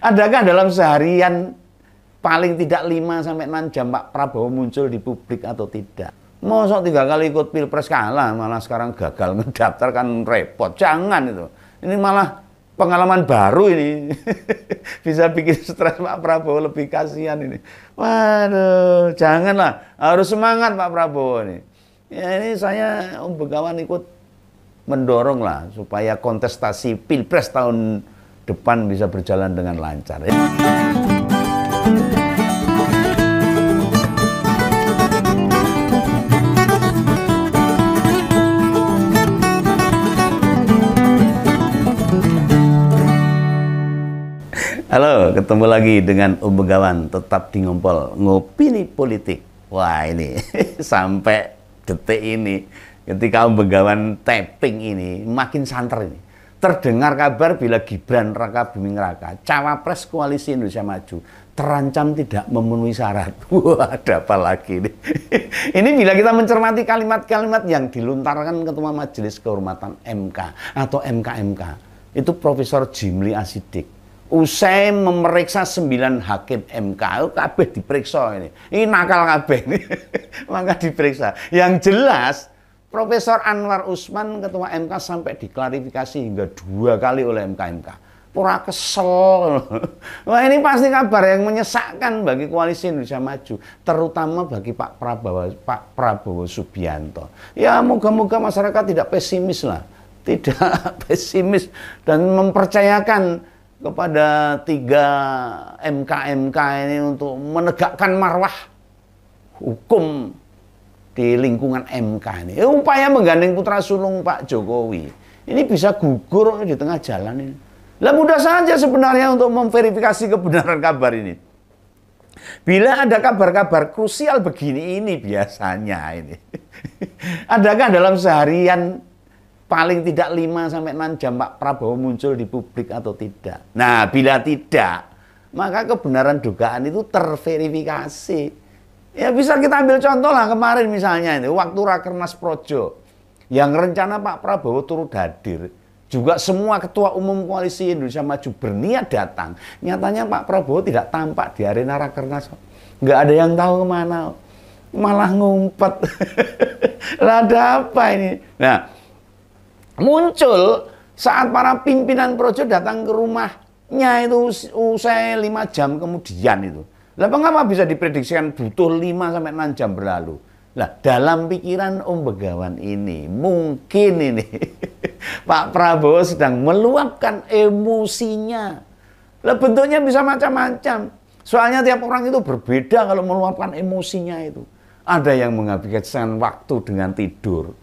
Adakah dalam seharian paling tidak 5 sampai 6 jam Pak Prabowo muncul di publik atau tidak? Mosok 3 kali ikut pilpres kalah, malah sekarang gagal ngedaftar kan repot. Jangan itu. Ini malah pengalaman baru ini. Bisa bikin stres Pak Prabowo, lebih kasihan ini. Waduh, janganlah. Harus semangat Pak Prabowo ini. Ya ini saya Om Begawan ikut mendorong lah supaya kontestasi pilpres tahun depan bisa berjalan dengan lancar. Halo, ketemu lagi dengan Om Begawan, tetap di Ngompol, ngopini politik. Wah ini, sampai detik ini, ketika Om Begawan tapping ini, makin santer ini. Terdengar kabar bila Gibran Raka Buming Raka, cawapres Koalisi Indonesia Maju, terancam tidak memenuhi syarat. Wah, ada apa lagi ini? Ini bila kita mencermati kalimat-kalimat yang dilontarkan Ketua Majelis Kehormatan MK atau MKMK, itu Profesor Jimli Asidik. Usai memeriksa 9 hakim MK, kabeh diperiksa ini. Ini nakal kabeh ini. Maka diperiksa. Yang jelas, Profesor Anwar Usman, Ketua MK, sampai diklarifikasi hingga 2 kali oleh MKMK. Pura kesel. Wah ini pasti kabar yang menyesakkan bagi Koalisi Indonesia Maju. Terutama bagi Pak Prabowo Subianto. Ya moga-moga masyarakat tidak pesimis lah. Tidak pesimis dan mempercayakan kepada 3 MK-MK ini untuk menegakkan marwah hukum di lingkungan MK ini. Upaya menggandeng putra sulung Pak Jokowi ini bisa gugur di tengah jalan ini. Lah mudah saja sebenarnya untuk memverifikasi kebenaran kabar ini. Bila ada kabar-kabar krusial begini ini biasanya ini. Adakah dalam seharian paling tidak 5 sampai 6 jam Pak Prabowo muncul di publik atau tidak? Nah, bila tidak, maka kebenaran dugaan itu terverifikasi. Ya bisa kita ambil contoh lah kemarin misalnya itu waktu Rakernas Projo yang rencana Pak Prabowo turut hadir, juga semua ketua umum Koalisi Indonesia Maju berniat datang. Nyatanya Pak Prabowo tidak tampak di arena Rakernas. Nggak ada yang tahu kemana, malah ngumpet. Lah ada apa ini? Nah, muncul saat para pimpinan Projo datang ke rumahnya itu usai 5 jam kemudian itu. Lah mengapa bisa diprediksikan butuh 5 sampai 6 jam berlalu? Lah dalam pikiran Om Begawan ini mungkin ini Pak Prabowo sedang meluapkan emosinya. Lah bentuknya bisa macam-macam. Soalnya tiap orang itu berbeda kalau meluapkan emosinya itu. Ada yang menghabiskan waktu dengan tidur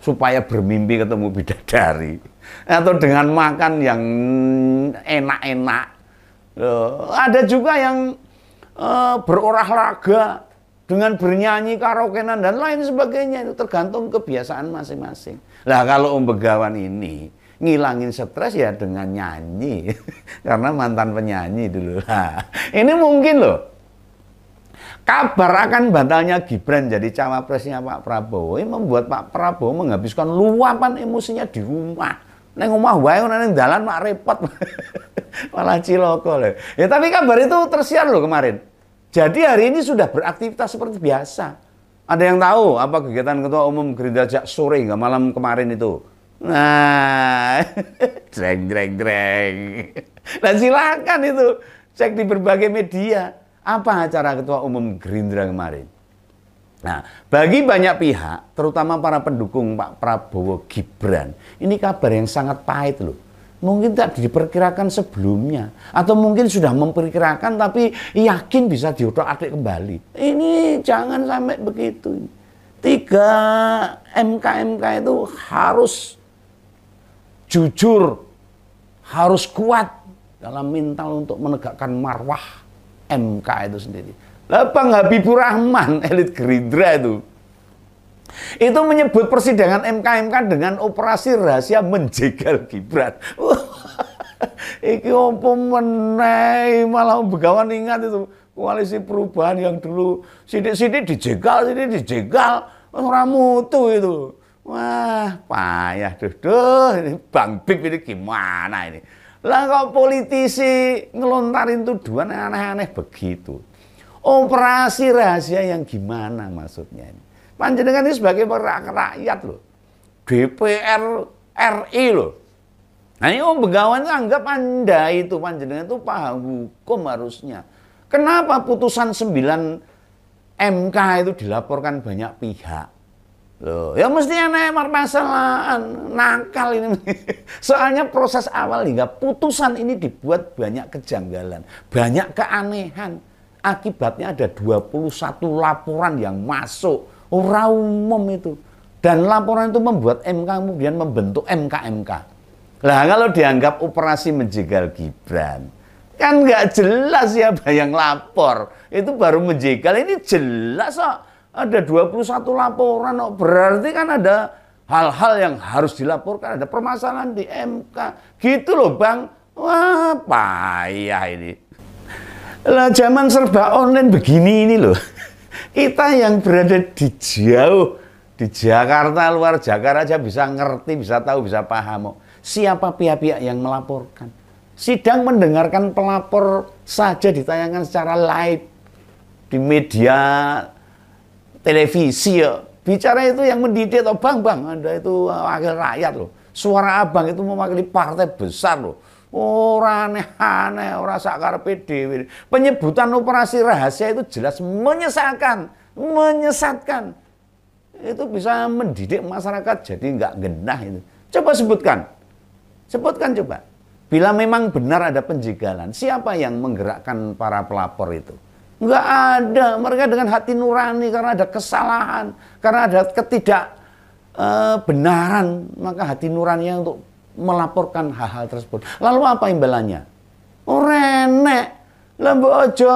supaya bermimpi ketemu bidadari, atau dengan makan yang enak-enak. Ada juga yang berolahraga dengan bernyanyi, karaokean dan lain sebagainya. Itu tergantung kebiasaan masing-masing. Lah kalau Om Begawan ini ngilangin stres ya dengan nyanyi, karena mantan penyanyi dulu. Nah, ini mungkin loh. Kabar akan batalnya Gibran jadi cawapresnya Pak Prabowo ini membuat Pak Prabowo menghabiskan luapan emosinya di rumah. Neng omah wae neng dalan mak repot. Malah ciloko loh. Ya tapi kabar itu tersiar loh kemarin. Jadi hari ini sudah beraktivitas seperti biasa. Ada yang tahu apa kegiatan Ketua Umum Gerindra sejak sore hingga malam kemarin itu? Nah, dreng. Dan silakan itu cek di berbagai media. Apa acara Ketua Umum Gerindra kemarin? Nah, bagi banyak pihak, terutama para pendukung Pak Prabowo Gibran, ini kabar yang sangat pahit loh. Mungkin tak diperkirakan sebelumnya, atau mungkin sudah memperkirakan tapi yakin bisa diotak-atik kembali. Ini jangan sampai begitu. 3 MK-MK itu harus jujur, harus kuat dalam mental untuk menegakkan marwah MK itu sendiri. Lah Bang Habibur Rahman, elit Gerindra itu menyebut persidangan MK-MK dengan operasi rahasia menjegal Gibran. Iki opo meneh, malah Begawan ingat itu Koalisi Perubahan yang dulu sidik-sidik dijegal, ora mutu itu. Wah, payah ini Bang Bib ini gimana ini? Lah kok politisi ngelontarin tuduhan aneh-aneh begitu. Operasi rahasia yang gimana maksudnya ini? Panjenengan ini sebagai rakyat loh. DPR RI loh. Nah ini Om Begawan anggap Anda itu panjenengan itu paham hukum harusnya. Kenapa putusan 9 MK itu dilaporkan banyak pihak? Loh, ya mesti ada permasalahan, nakal ini. Soalnya proses awal hingga putusan ini dibuat banyak kejanggalan, banyak keanehan. Akibatnya ada 21 laporan yang masuk, ora umum itu. Dan laporan itu membuat MK kemudian membentuk MK-MK. Lah kalau dianggap operasi menjegal Gibran, kan nggak jelas siapa yang lapor. Itu baru menjegal, ini jelas kok. Ada 21 laporan, berarti kan ada hal-hal yang harus dilaporkan, ada permasalahan di MK. Gitu loh Bang, wah payah ini. Lah zaman serba online begini ini loh. Kita yang berada di jauh, di Jakarta, luar Jakarta aja bisa ngerti, bisa tahu, bisa paham. Siapa pihak-pihak yang melaporkan. Sidang mendengarkan pelapor saja ditayangkan secara live di media televisi ya. Bicara itu yang mendidik atau bang Anda itu wakil rakyat loh. Suara abang itu mewakili partai besar loh. Orang aneh-aneh, orang sakar PDW. Penyebutan operasi rahasia itu jelas menyesatkan. Itu bisa mendidik masyarakat jadi nggak genah itu. Coba sebutkan coba. Bila memang benar ada penjegalan, siapa yang menggerakkan para pelapor itu? Enggak ada. Mereka dengan hati nurani karena ada kesalahan, karena ada ketidakbenaran, maka hati nuraninya untuk melaporkan hal-hal tersebut. Lalu apa imbalannya? Oh renek. Lah mbok aja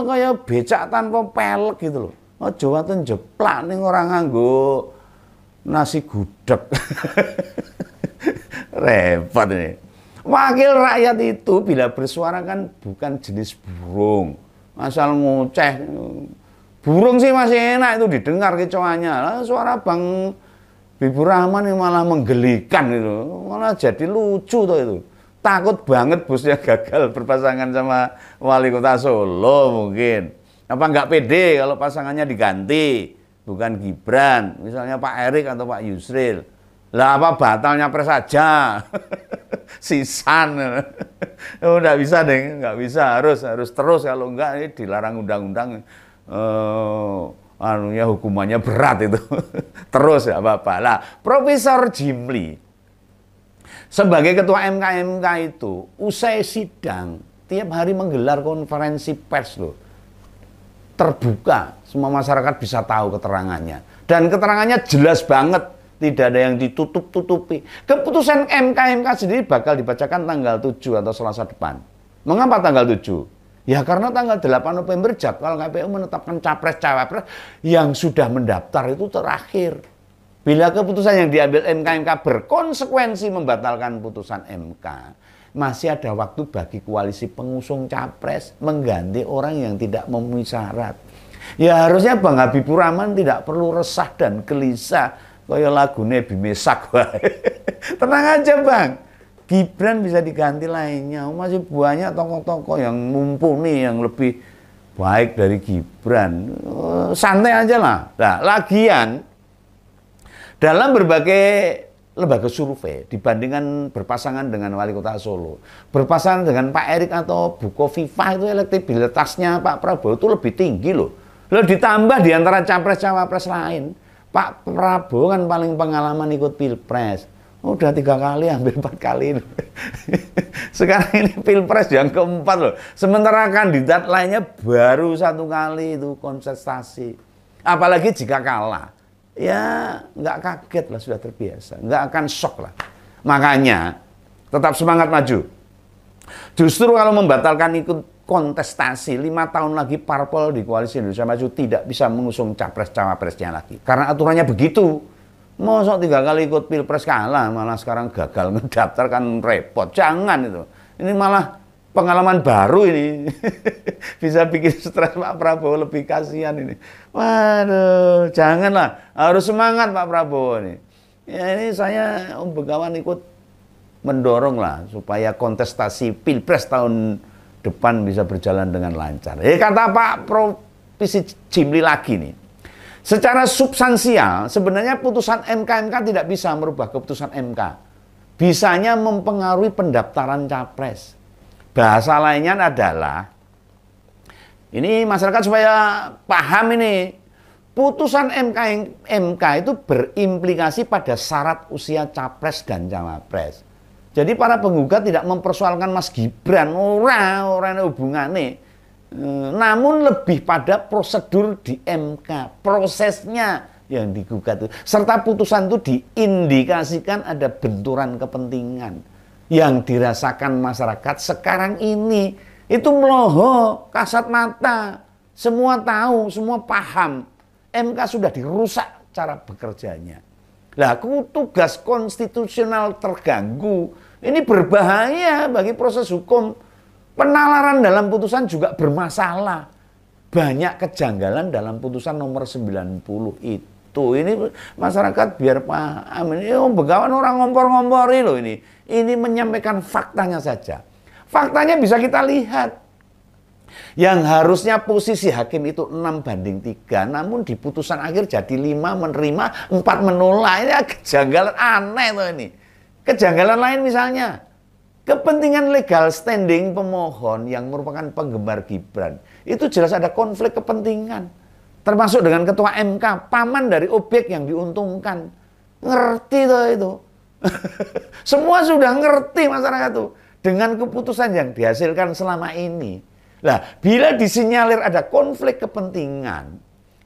kaya becak tanpa pelek gitu loh. Aja waten jeplak ning ora nganggo nasi gudeg. Repot ini. Wakil rakyat itu bila bersuara kan bukan jenis burung. Asal ngoceh. Burung sih masih enak itu didengar kecoanya. Lah suara Bang Bibu Rahman ini malah menggelikan itu. Malah jadi lucu tuh itu. Takut banget bosnya gagal berpasangan sama wali kota Solo mungkin. Apa nggak pede kalau pasangannya diganti, bukan Gibran, misalnya Pak Erik atau Pak Yusril. Lah apa batalnya pres saja. Sisan. Udah bisa deh, nggak bisa, harus terus, kalau enggak ini dilarang undang-undang. Hukumannya berat itu. Terus ya apa-apa. Lah, Profesor Jimli sebagai ketua MK itu usai sidang tiap hari menggelar konferensi pers loh. Terbuka, semua masyarakat bisa tahu keterangannya. Dan keterangannya jelas banget, tidak ada yang ditutup-tutupi. Keputusan MK sendiri bakal dibacakan tanggal 7 atau Selasa depan. Mengapa tanggal 7? Ya karena tanggal 8 November jadwal KPU menetapkan capres-cawapres yang sudah mendaftar itu terakhir. Bila keputusan yang diambil MK berkonsekuensi membatalkan putusan MK, masih ada waktu bagi koalisi pengusung capres mengganti orang yang tidak memenuhi syarat. Ya harusnya Bang Habibur Rahman tidak perlu resah dan gelisah kayak lagune Bimesak. Tenang aja Bang. Gibran bisa diganti lainnya. Masih banyak tokoh-tokoh yang mumpuni, yang lebih baik dari Gibran. Santai aja lah. Nah, lagian dalam berbagai lembaga survei dibandingkan berpasangan dengan wali kota Solo, berpasangan dengan Pak Erik atau Bu Kofifa itu elektabilitasnya Pak Prabowo itu lebih tinggi loh. Lalu ditambah di antara capres-cawapres lain, Pak Prabowo kan paling pengalaman ikut pilpres. Udah 3 kali, hampir 4 kali. Sekarang ini pilpres yang keempat loh. Sementara kandidat lainnya baru 1 kali itu kontestasi. Apalagi jika kalah. Ya nggak kaget lah, sudah terbiasa. Nggak akan shock lah. Makanya tetap semangat maju. Justru kalau membatalkan ikut kontestasi, 5 tahun lagi parpol di Koalisi Indonesia Maju tidak bisa mengusung capres-cawapresnya lagi. Karena aturannya begitu. Masa 3 kali ikut pilpres kalah, malah sekarang gagal ngedaftar kan repot. Jangan itu. Ini malah pengalaman baru ini. Bisa bikin stres Pak Prabowo, lebih kasihan ini. Waduh, janganlah. Harus semangat Pak Prabowo ini. Ya ini saya Om Begawan ikut mendorong lah supaya kontestasi Pilpres tahun depan bisa berjalan dengan lancar. Kata Pak Provisi Jimli lagi nih, secara substansial sebenarnya putusan MK tidak bisa merubah keputusan MK. Bisanya mempengaruhi pendaftaran capres. Bahasa lainnya adalah, ini masyarakat supaya paham ini, putusan MK itu berimplikasi pada syarat usia capres dan cawapres. Jadi para penggugat tidak mempersoalkan Mas Gibran, orang hubungannya, namun lebih pada prosedur di MK, prosesnya yang digugat itu, serta putusan itu diindikasikan ada benturan kepentingan yang dirasakan masyarakat sekarang ini. Itu meloho, kasat mata, semua tahu, semua paham. MK sudah dirusak cara bekerjanya. Lah, tugas konstitusional terganggu. Ini berbahaya bagi proses hukum. Penalaran dalam putusan juga bermasalah. Banyak kejanggalan dalam putusan nomor 90 itu. Ini masyarakat biar paham. Ini Begawan orang ngompor-ngompori loh ini. Ini menyampaikan faktanya saja. Faktanya bisa kita lihat. Yang harusnya posisi hakim itu 6-3, namun di putusan akhir jadi 5 menerima, 4 menolak. Ini kejanggalan aneh tuh ini. Kejanggalan lain misalnya, kepentingan legal standing pemohon yang merupakan penggemar Gibran, itu jelas ada konflik kepentingan. Termasuk dengan ketua MK, paman dari objek yang diuntungkan. Ngerti tuh itu. Semua sudah ngerti masyarakat tuh dengan keputusan yang dihasilkan selama ini. Nah, bila disinyalir ada konflik kepentingan,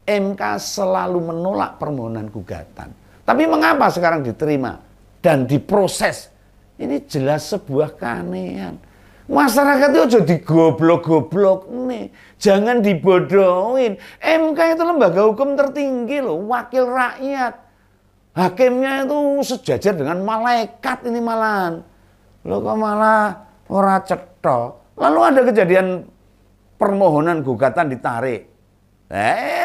MK selalu menolak permohonan gugatan. Tapi mengapa sekarang diterima dan diproses? Ini jelas sebuah keanehan. Masyarakat itu aja digoblok-goblok nih. Jangan dibodohin. MK itu lembaga hukum tertinggi loh, wakil rakyat. Hakimnya itu sejajar dengan malaikat ini malahan. Loh kok malah ora cetok. Lalu ada kejadian permohonan gugatan ditarik.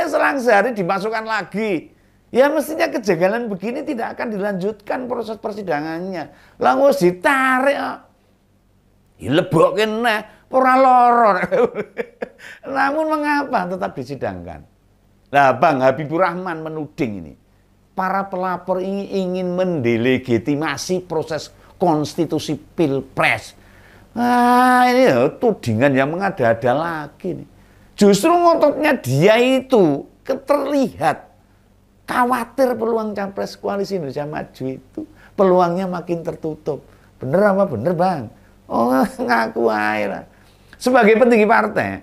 Selang sehari dimasukkan lagi. Ya mestinya kejanggalan begini tidak akan dilanjutkan proses persidangannya. Lalu ditarik. Dilebokin ora loro. Namun mengapa tetap disidangkan? Nah, Bang Habibur Rahman menuding ini. Para pelapor ini ingin mendelegitimasi proses konstitusi Pilpres. Ini tudingan yang mengada-ada lagi nih. Justru ngototnya dia itu terlihat khawatir peluang capres koalisi Indonesia Maju itu peluangnya makin tertutup. Bener apa bener, Bang? Oh, ngaku aja lah. Sebagai petinggi partai,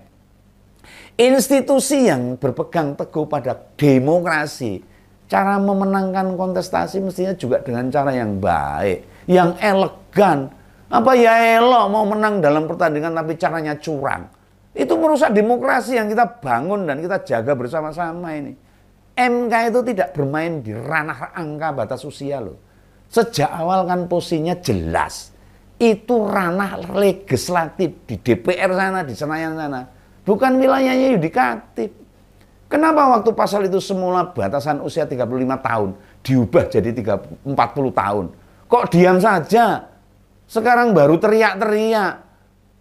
institusi yang berpegang teguh pada demokrasi, cara memenangkan kontestasi mestinya juga dengan cara yang baik, yang elegan. Apa ya elok mau menang dalam pertandingan tapi caranya curang. Itu merusak demokrasi yang kita bangun dan kita jaga bersama-sama ini. MK itu tidak bermain di ranah angka batas usia loh. Sejak awal kan posisinya jelas. Itu ranah legislatif di DPR sana, di Senayan sana. Bukan wilayahnya yudikatif. Kenapa waktu pasal itu semula batasan usia 35 tahun diubah jadi 40 tahun? Kok diam saja? Sekarang baru teriak-teriak.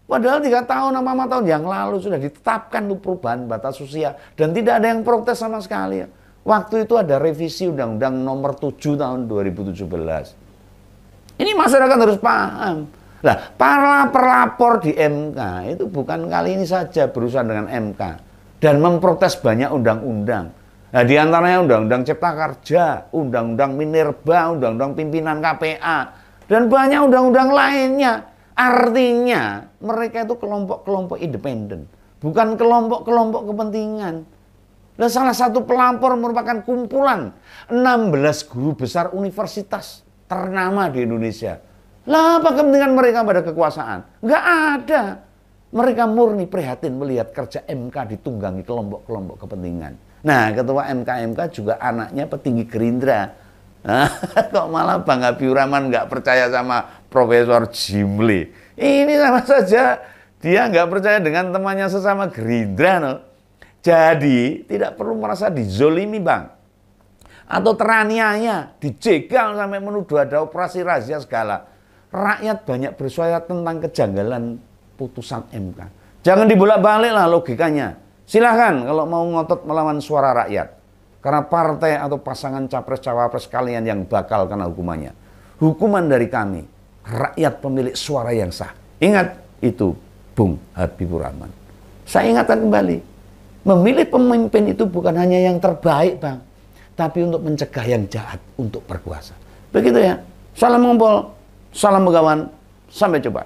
Padahal 3 tahun, 4 tahun yang lalu sudah ditetapkan tuh perubahan batas usia. Dan tidak ada yang protes sama sekali. Waktu itu ada revisi Undang-Undang nomor 7 tahun 2017. Ini masyarakat harus paham. Nah, para pelapor di MK itu bukan kali ini saja berurusan dengan MK. Dan memprotes banyak undang-undang. Nah, diantaranya Undang-Undang Cipta Kerja, Undang-Undang Minerba, Undang-Undang Pimpinan KPA. Dan banyak undang-undang lainnya. Artinya mereka itu kelompok-kelompok independen. Bukan kelompok-kelompok kepentingan. Dan salah satu pelapor merupakan kumpulan 16 guru besar universitas ternama di Indonesia. Lah apa kepentingan mereka pada kekuasaan? Enggak ada. Mereka murni prihatin melihat kerja MK ditunggangi kelompok-kelompok kepentingan. Nah, ketua MK juga anaknya petinggi Gerindra. Nah, kok malah Bang Habibur Rahman nggak percaya sama Profesor Jimli? Ini sama saja dia nggak percaya dengan temannya sesama Gerindra, no? Jadi tidak perlu merasa dizolimi, Bang, atau teraniaya, dijegal sampai menuduh ada operasi rahasia segala. rakyat banyak bersuara tentang kejanggalan putusan MK. Jangan dibolak-balik lah logikanya. Silahkan kalau mau ngotot melawan suara rakyat. Karena partai atau pasangan capres-cawapres kalian yang bakal kena hukumannya. Hukuman dari kami, rakyat pemilik suara yang sah. Ingat itu, Bung Habibur Rahman. Saya ingatkan kembali, memilih pemimpin itu bukan hanya yang terbaik, Bang. Tapi untuk mencegah yang jahat untuk berkuasa. Begitu ya. Salam ngumpul, salam begawan, sampai jumpa.